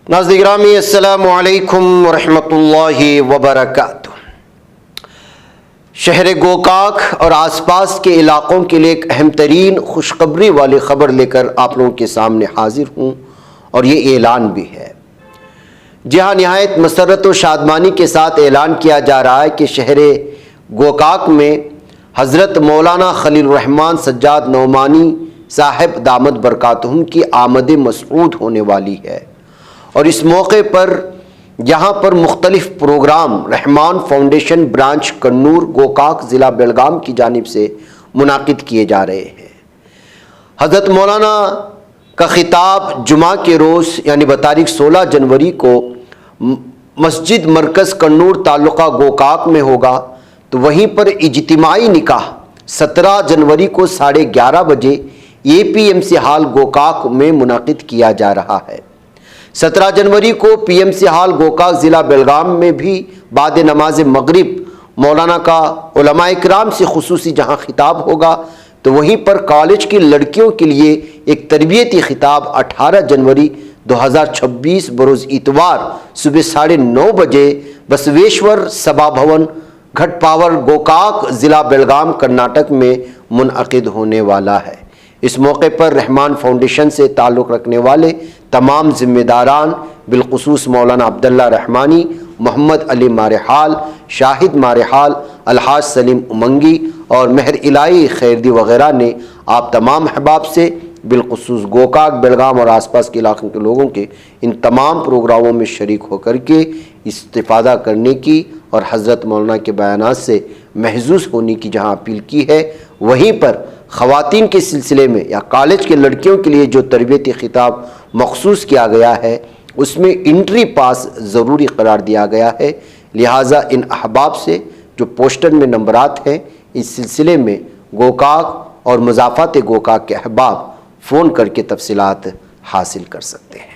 नाज़रीन गिरामी, अस्सलामु अलैकुम वरहमतुल्लाहि वबरकातुह। शहर गोकाक और आसपास के इलाक़ों के लिए एक अहम तरीन खुशखबरी वाली ख़बर लेकर आप लोगों के सामने हाजिर हूँ और ये ऐलान भी है। जी हाँ, नहायत मसरत व शादमानी के साथ ऐलान किया जा रहा है कि शहर गोकाक में हज़रत मौलाना खलील रहमान सज्जाद नौमानी साहिब दामद बरकातहुम की आमद मसऊद होने वाली है और इस मौके पर यहाँ पर मुख्तलिफ program Rahman foundation branch Kannur Gokak ज़िला बेलगाम की जानिब से मुनाकिद किए जा रहे हैं। हज़रत मौलाना का खिताब जुमा के रोज़ यानी बतारीख 16 जनवरी को मस्जिद मरकज़ कन्नूर ताल्लुका गोकाक में होगा, तो वहीं पर इज्तिमाई निकाह 17 जनवरी को 11:30 बजे APMC हाल गोकाक में मुनाकिद किया जा रहा है। 17 जनवरी को PMC हाल गोकाक ज़िला बेलगाम में भी बाद नमाज मगरिब मौलाना का उलमा इकराम से खुसूसी जहाँ खिताब होगा, तो वहीं पर कॉलेज की लड़कियों के लिए एक तरबियती खिताब 18 जनवरी 2026 बरोज़ इतवार सुबह 9:30 बजे बसवेश्वर सभा भवन घटपावर गोकाक ज़िला बेलगाम कर्नाटक में मुनअक़िद होने वाला है। इस मौके पर रहमान फाउंडेशन से ताल्लुक़ रखने वाले तमाम ज़िम्मेदारान बिलखुसूस मौलाना अब्दुल्ला रहमानी, मोहम्मद अली मारेहाल, शाहिद मारेहाल, अलहाज सलीम उमंगी और मेहर इलाही खैरदी वग़ैरह ने आप तमाम अहबाब से बिलखुसूस गोकाक, बेलगाम और आसपास के इलाक़ों के लोगों के इन तमाम प्रोग्रामों में शरीक होकर के इस्तिफ़ादा करने की और हज़रत मौलाना के बयानात से महजूज़ होने की जहाँ अपील की है, वहीं पर ख़वातीन के सिलसिले में या कॉलेज के लड़कियों के लिए जो तरबियती खिताब मखसूस किया गया है उसमें इंट्री पास ज़रूरी करार दिया गया है। लिहाजा इन अहबाब से जो पोस्टर में नंबरात हैं, इस सिलसिले में गोकाक और मुज़ाफ़ात गोकाक के अहबाब फ़ोन करके तफसीलात हासिल कर सकते हैं।